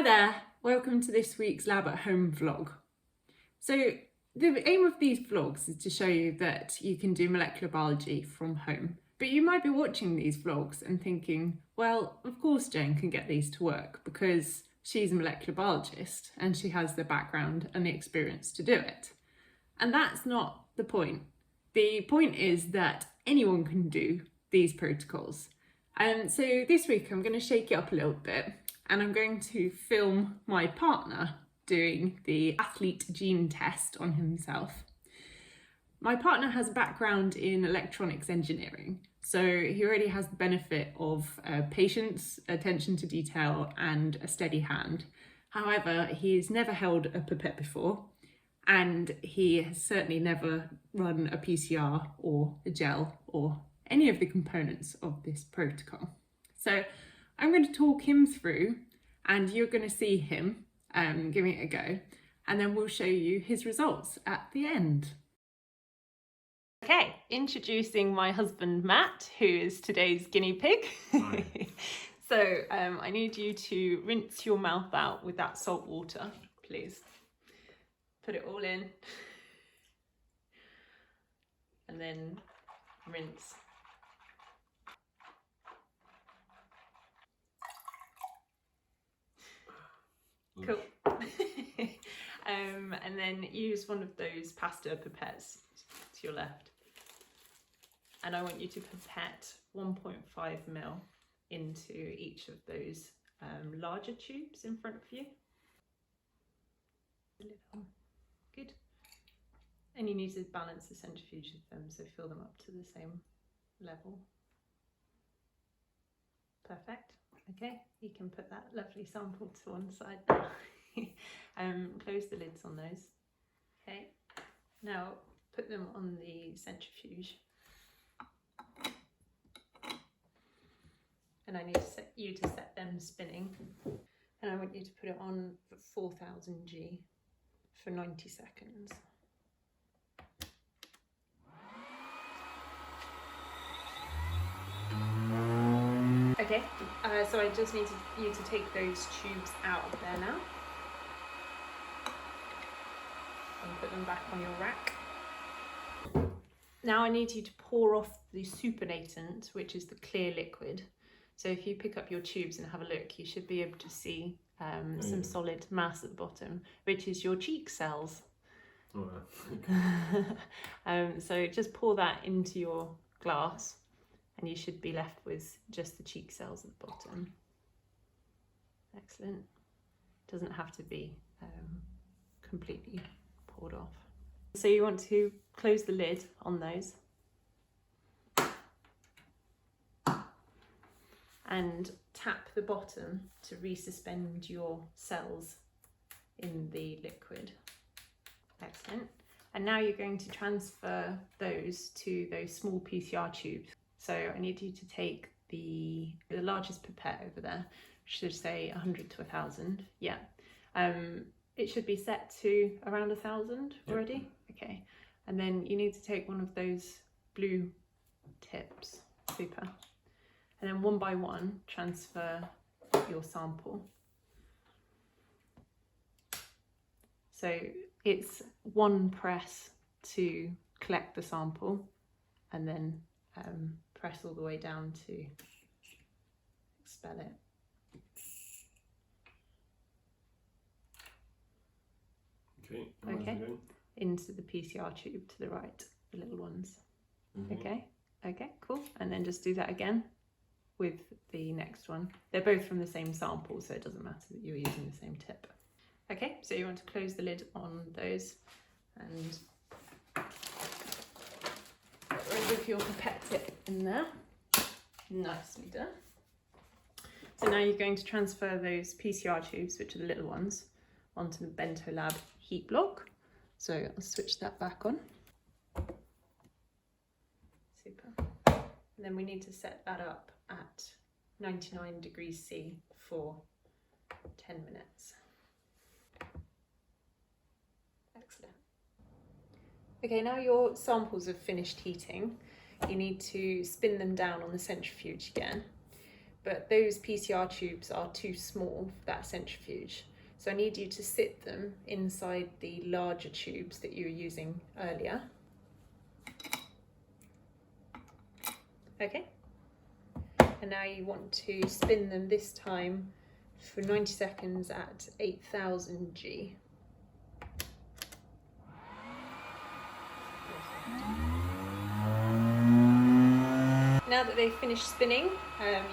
there, welcome to this week's Lab at Home vlog. So the aim of these vlogs is to show you that you can do molecular biology from home. But you might be watching these vlogs and thinking, well, of course Jane can get these to work because she's a molecular biologist and she has the background and the experience to do it. And that's not the point. The point is that anyone can do these protocols. And so this week I'm going to shake it up a little bit and I'm going to film my partner doing the athlete gene test on himself. My partner has a background in electronics engineering, so he already has the benefit of patience, attention to detail and a steady hand. However, he's never held a pipette before and he has certainly never run a PCR or a gel or any of the components of this protocol. So I'm going to talk him through and you're going to see him giving it a go, and then we'll show you his results at the end. Okay, introducing my husband Matt, who is today's guinea pig. Hi. So I need you to rinse your mouth out with that salt water, please. Put it all in and then rinse. Cool. And then use one of those pasta pipettes to your left. And I want you to pipette 1.5 ml into each of those larger tubes in front of you. Good. And you need to balance the centrifuge of them, so fill them up to the same level. Perfect. Okay, you can put that lovely sample to one side now. Close the lids on those. Okay, now put them on the centrifuge. And I need you to set them spinning. And I want you to put it on for 4000 G for 90 seconds. Okay, so I just need you to take those tubes out of there now and put them back on your rack. Now I need you to pour off the supernatant, which is the clear liquid. So if you pick up your tubes and have a look, you should be able to see some solid mass at the bottom, which is your cheek cells. Oh, So just pour that into your glass. And you should be left with just the cheek cells at the bottom. Excellent. Doesn't have to be completely poured off. So you want to close the lid on those. And tap the bottom to resuspend your cells in the liquid. Excellent. And now you're going to transfer those to those small PCR tubes. So I need you to take the largest pipette over there, which should say 100 to 1000. Yeah. It should be set to around 1000 already. Yep. Okay. And then you need to take one of those blue tips. Super. And then one by one, transfer your sample. So it's one press to collect the sample and then press all the way down to expel it. Okay. Okay. Into the PCR tube to the right, the little ones. Mm-hmm. Okay, cool. And then just do that again with the next one. They're both from the same sample, so it doesn't matter that you're using the same tip. Okay, so you want to close the lid on those and with your pipette tip in there. Nicely done. So now you're going to transfer those PCR tubes, which are the little ones, onto the Bento Lab heat block. So I'll switch that back on. Super. And then we need to set that up at 99 degrees C for 10 minutes. Excellent. Okay, now your samples have finished heating. You need to spin them down on the centrifuge again. but those PCR tubes are too small for that centrifuge. So I need you to sit them inside the larger tubes that you were using earlier. Okay. And now you want to spin them this time for 90 seconds at 8,000 G. Now that they've finished spinning,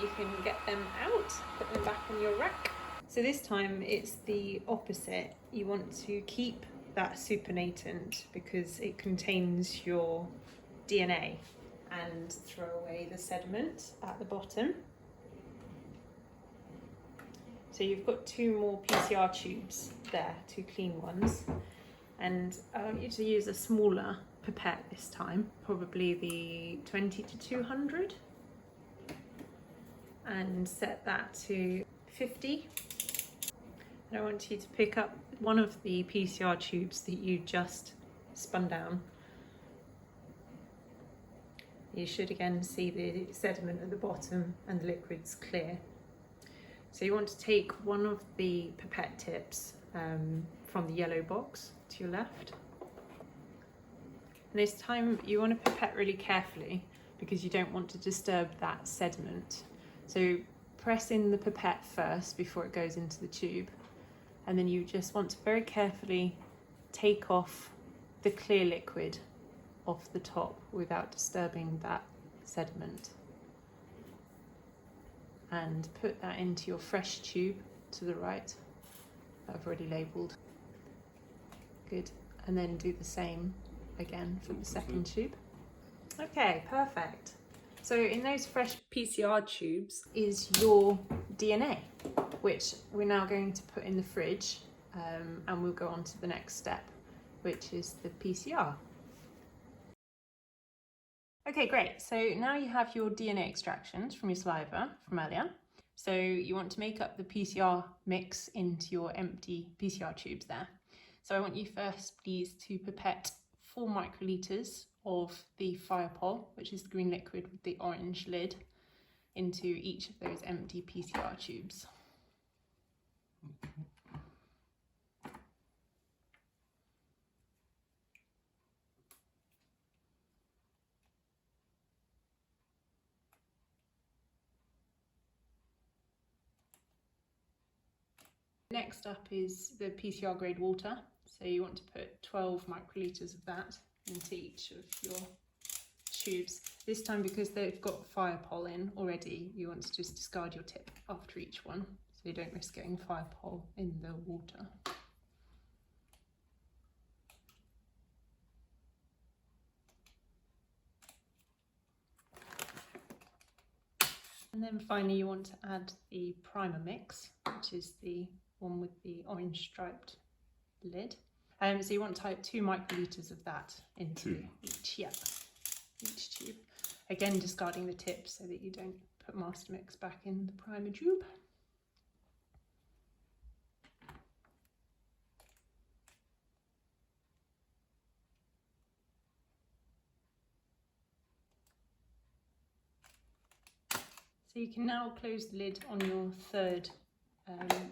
you can get them out, put them back on your rack. So this time it's the opposite. You want to keep that supernatant because it contains your DNA, and throw away the sediment at the bottom. So you've got 2 more PCR tubes there, 2 clean ones, and I want you to use a smaller pipette this time, probably the 20 to 200, and set that to 50. And I want you to pick up one of the PCR tubes that you just spun down. You should again see the sediment at the bottom and the liquid's clear. So you want to take one of the pipette tips from the yellow box to your left. And this time you want to pipette really carefully because you don't want to disturb that sediment. So press in the pipette first before it goes into the tube, and then you just want to very carefully take off the clear liquid off the top without disturbing that sediment. And put that into your fresh tube to the right that I've already labelled. Good. And then do the same again for the second tube. Okay, perfect. So in those fresh PCR tubes is your DNA, which we're now going to put in the fridge, and we'll go on to the next step, which is the PCR. Okay, great. So now you have your DNA extractions from your saliva from earlier. So you want to make up the PCR mix into your empty PCR tubes there. So I want you first, please, to pipette 4 microliters of the Firepol, which is the green liquid with the orange lid, into each of those empty PCR tubes. Next up is the PCR grade water. So you want to put 12 microliters of that into each of your tubes. This time, because they've got Firepol in already, you want to just discard your tip after each one, so you don't risk getting Firepol in the water. And then finally you want to add the primer mix, which is the one with the orange striped lid. So you want to type 2 microliters of that into each tube. Again, discarding the tip so that you don't put master mix back in the primer tube. So you can now close the lid on your third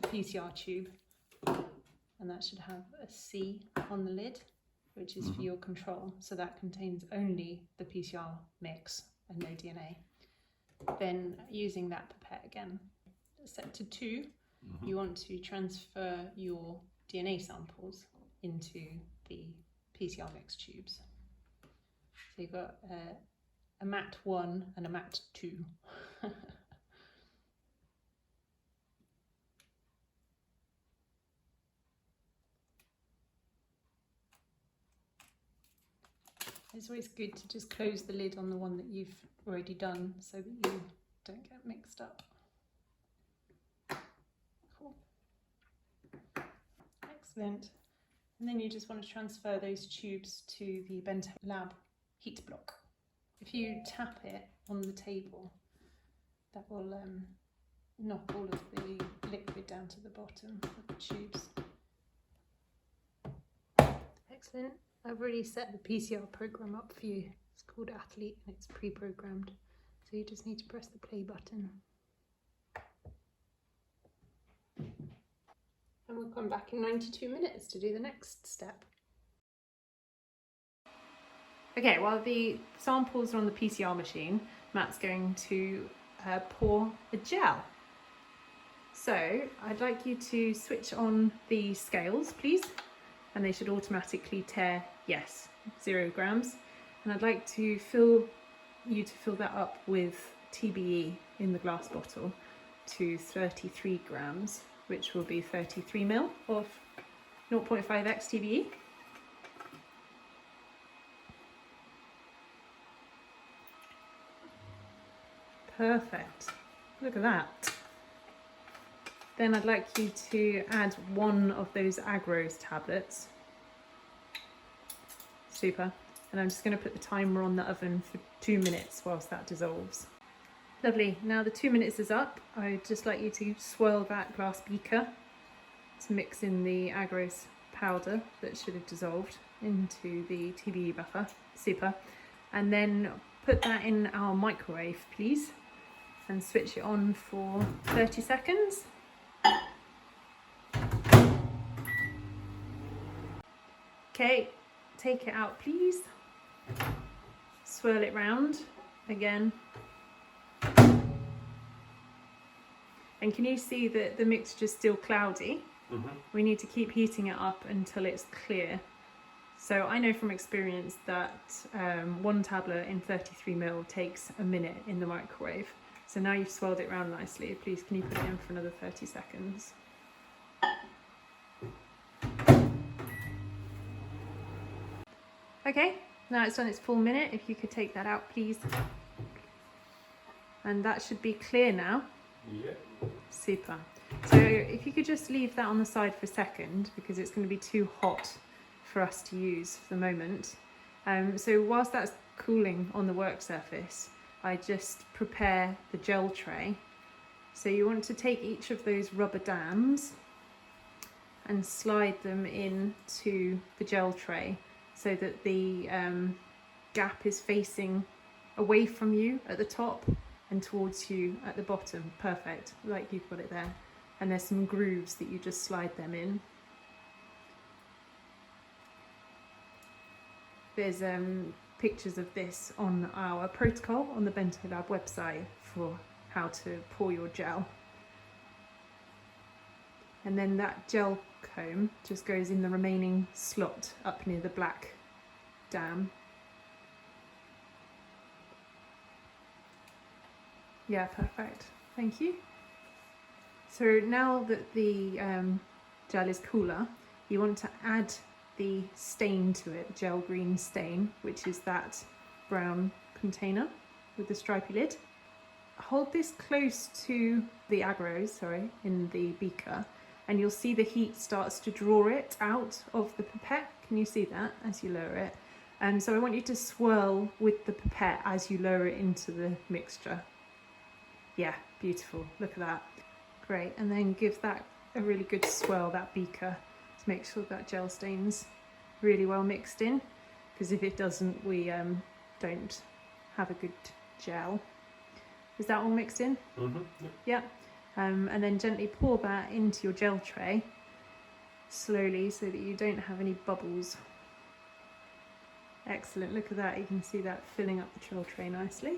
PCR tube, and that should have a C on the lid, which is for your control. So that contains only the PCR mix and no DNA. Then using that pipette again, set to 2, you want to transfer your DNA samples into the PCR mix tubes. So you've got a mat 1 and a mat 2. It's always good to just close the lid on the one that you've already done so that you don't get mixed up. Cool. Excellent. And then you just want to transfer those tubes to the Bento Lab heat block. If you tap it on the table, that will knock all of the liquid down to the bottom of the tubes. Excellent. I've already set the PCR program up for you. It's called Athlete and it's pre-programmed. So you just need to press the play button. and we'll come back in 92 minutes to do the next step. Okay, while the samples are on the PCR machine, Matt's going to pour a gel. So I'd like you to switch on the scales, please, and they should automatically tare yes, 0 grams. And I'd like to fill that up with TBE in the glass bottle to 33 grams, which will be 33 ml of 0.5x TBE. Perfect. Look at that. Then I'd like you to add one of those Agros tablets. Super. And I'm just going to put the timer on the oven for 2 minutes whilst that dissolves. Lovely. Now the 2 minutes is up. I'd just like you to swirl that glass beaker to mix in the Agros powder that should have dissolved into the TBE buffer. Super. And then put that in our microwave, please, and switch it on for 30 seconds. Okay, take it out, please. Swirl it round again. And can you see that the mixture's still cloudy? Mm-hmm. We need to keep heating it up until it's clear. So I know from experience that 1 tablet in 33 ml takes a minute in the microwave. So now you've swirled it round nicely, please can you put it in for another 30 seconds? Okay, now it's done its full minute. If you could take that out, please. And that should be clear now. Yeah. Super. So if you could just leave that on the side for a second, because it's going to be too hot for us to use for the moment. So whilst that's cooling on the work surface, I just prepare the gel tray. So you want to take each of those rubber dams and slide them into the gel tray so that the gap is facing away from you at the top and towards you at the bottom. Perfect, like you've got it there. And there's some grooves that you just slide them in. There's pictures of this on our protocol on the Bento Lab website for how to pour your gel. And then that gel comb just goes in the remaining slot up near the black dam. Yeah, perfect. Thank you. So now that the gel is cooler, you want to add the stain to it, gel green stain, which is that brown container with the stripy lid. Hold this close to the Agros, in the beaker, and you'll see the heat starts to draw it out of the pipette. Can you see that as you lower it? And so I want you to swirl with the pipette as you lower it into the mixture. Yeah, beautiful. Look at that. Great. And then give that a really good swirl, that beaker, to make sure that gel stain's really well mixed in, because if it doesn't, we don't have a good gel. Is that all mixed in? Mm-hmm. Yeah. And then gently pour that into your gel tray slowly so that you don't have any bubbles. Excellent. Look at that. You can see that filling up the gel tray nicely.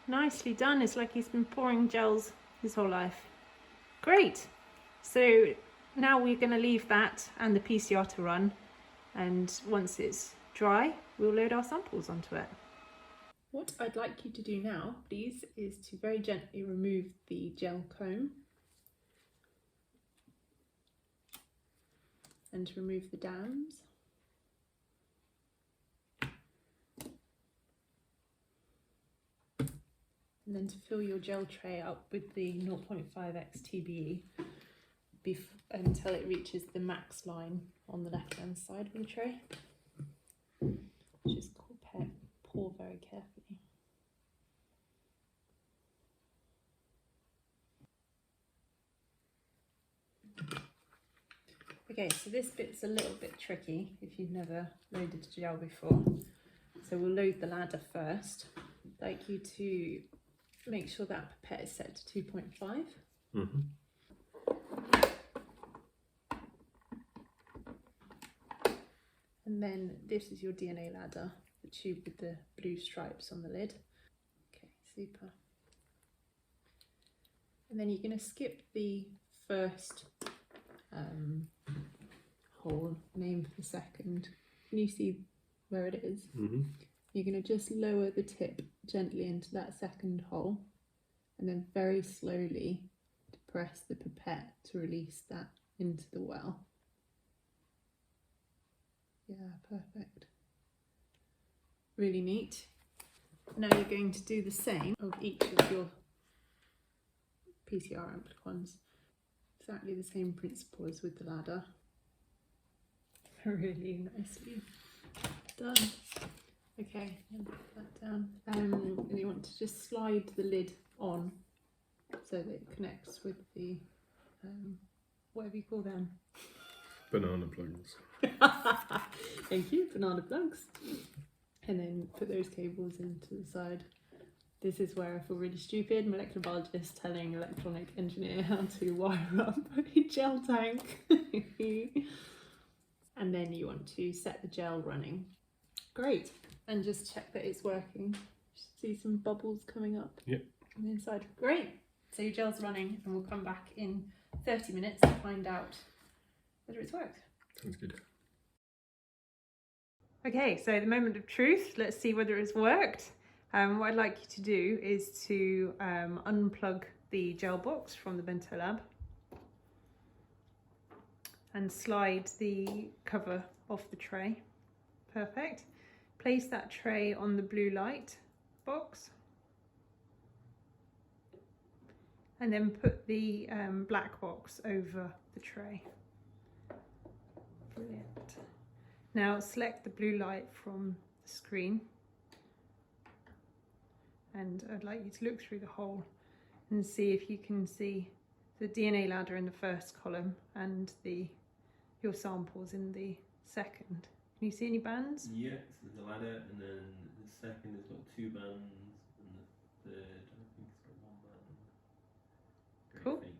Nicely done. It's like he's been pouring gels his whole life. Great. So now we're going to leave that and the PCR to run, and once it's dry, we'll load our samples onto it. What I'd like you to do now, please, is to very gently remove the gel comb and to remove the dams. And then to fill your gel tray up with the 0.5x TBE until it reaches the max line on the left hand side of the tray. Just pour very carefully. Okay, so this bit's a little bit tricky if you've never loaded gel before. So we'll load the ladder first. I'd like you to make sure that pipette is set to 2.5. Mm-hmm. And then this is your DNA ladder, the tube with the blue stripes on the lid. Okay, super. And then you're going to skip the first hole, name for the second. Can you see where it is? Mm-hmm. You're going to just lower the tip gently into that second hole and then very slowly depress the pipette to release that into the well. Yeah, perfect. Really neat. Now you're going to do the same of each of your PCR amplicons. Exactly the same principle as with the ladder. Really nicely done. Okay, and put that down. And you want to just slide the lid on so that it connects with the, whatever you call them. Banana plugs. Thank you, banana plugs. And then put those cables into the side. This is where I feel really stupid, molecular biologist telling electronic engineer how to wire up a gel tank. And then you want to set the gel running. Great. And just check that it's working. See some bubbles coming up Yep. on the inside. Great. So your gel's running and we'll come back in 30 minutes to find out whether it's worked. Sounds good. Okay, so the moment of truth. Let's see whether it's worked. What I'd like you to do is to unplug the gel box from the Bento Lab and slide the cover off the tray. Perfect. Place that tray on the blue light box and then put the black box over the tray. Brilliant. Now select the blue light from the screen and I'd like you to look through the hole and see if you can see the DNA ladder in the first column and your samples in the second. Can you see any bands? Yeah, so there's a ladder, and then the second has got 2 bands, and the third, I think it's got 1 band. Very Cool. faint.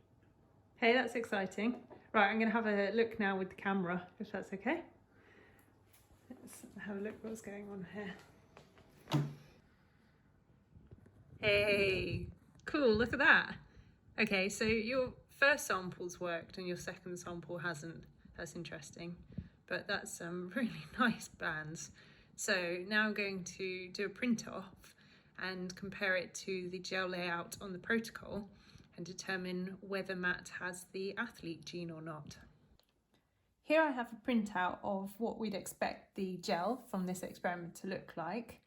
Hey, that's exciting. Right, I'm going to have a look now with the camera, if that's okay. Let's have a look what's going on here. Hey, cool, look at that. Okay, so your first sample's worked and your second sample hasn't. That's interesting, but that's some really nice bands. So now I'm going to do a print off and compare it to the gel layout on the protocol and determine whether Matt has the athlete gene or not. Here I have a printout of what we'd expect the gel from this experiment to look like,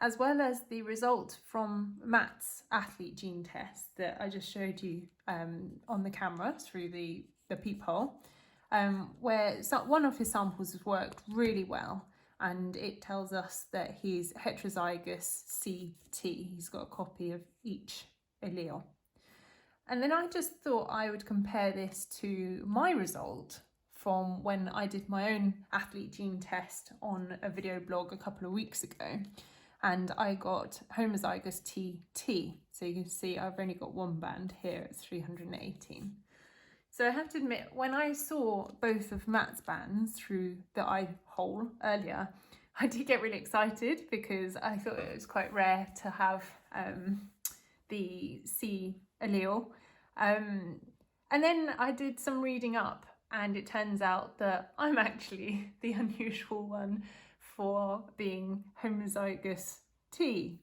as well as the result from Matt's athlete gene test that I just showed you on the camera through the peephole, where one of his samples has worked really well and it tells us that he's heterozygous CT. He's got a copy of each allele. And then I just thought I would compare this to my result from when I did my own athlete gene test on a video blog a couple of weeks ago. And I got homozygous TT. So you can see I've only got 1 band here at 318. So I have to admit, when I saw both of Matt's bands through the eye hole earlier, I did get really excited because I thought it was quite rare to have the C allele. And then I did some reading up and it turns out that I'm actually the unusual one for being homozygous T.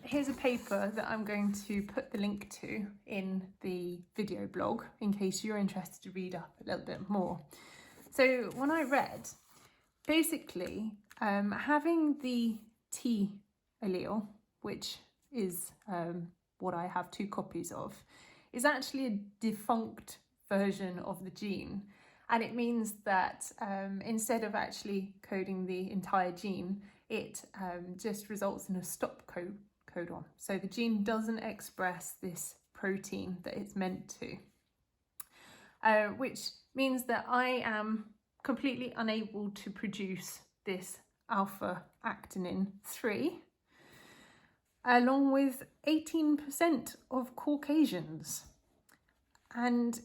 Here's a paper that I'm going to put the link to in the video blog in case you're interested to read up a little bit more. So when I read, basically having the T allele, which is what I have 2 copies of, is actually a defunct version of the gene. And it means that instead of actually coding the entire gene, it just results in a stop codon. So the gene doesn't express this protein that it's meant to, which means that I am completely unable to produce this alpha actinin 3. along with 18% of Caucasians. And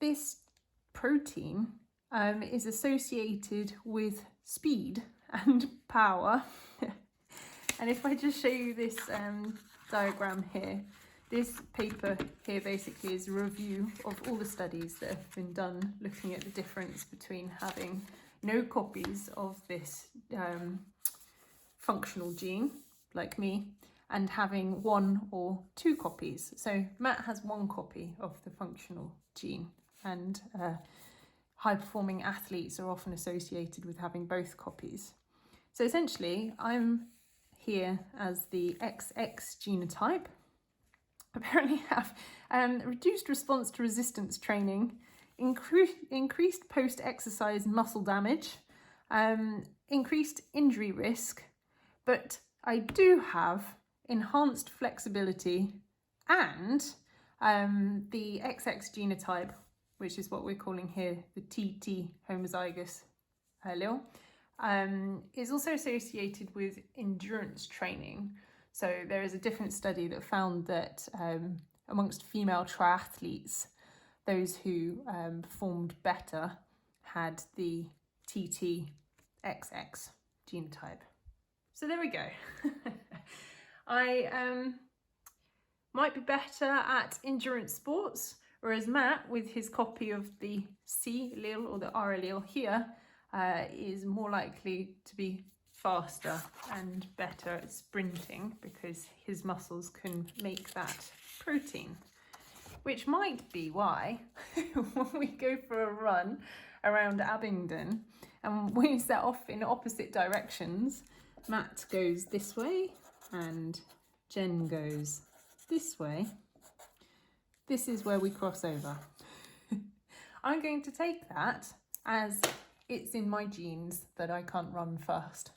this protein is associated with speed and power. And if I just show you this diagram here, this paper here basically is a review of all the studies that have been done looking at the difference between having no copies of this functional gene, like me, and having 1 or 2 copies. So Matt has 1 copy of the functional gene, and high-performing athletes are often associated with having both copies. So essentially, I'm here as the XX genotype. Apparently have reduced response to resistance training, increased post-exercise muscle damage, increased injury risk, but I do have enhanced flexibility and the XX genotype, which is what we're calling here the TT homozygous allele, is also associated with endurance training. So there is a different study that found that amongst female triathletes, those who performed better had the TT-XX genotype. So there we go. I might be better at endurance sports, whereas Matt, with his copy of the C allele or the R allele here, is more likely to be faster and better at sprinting because his muscles can make that protein, which might be why when we go for a run around Abingdon and we set off in opposite directions, Matt goes this way and Jen goes this way. This is where we cross over. I'm going to take that as it's in my genes that I can't run fast.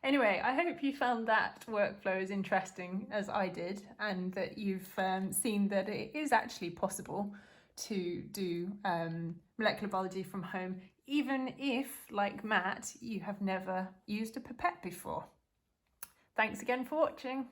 Anyway, I hope you found that workflow as interesting as I did, and that you've seen that it is actually possible to do molecular biology from home, even if, like Matt, you have never used a pipette before. Thanks again for watching.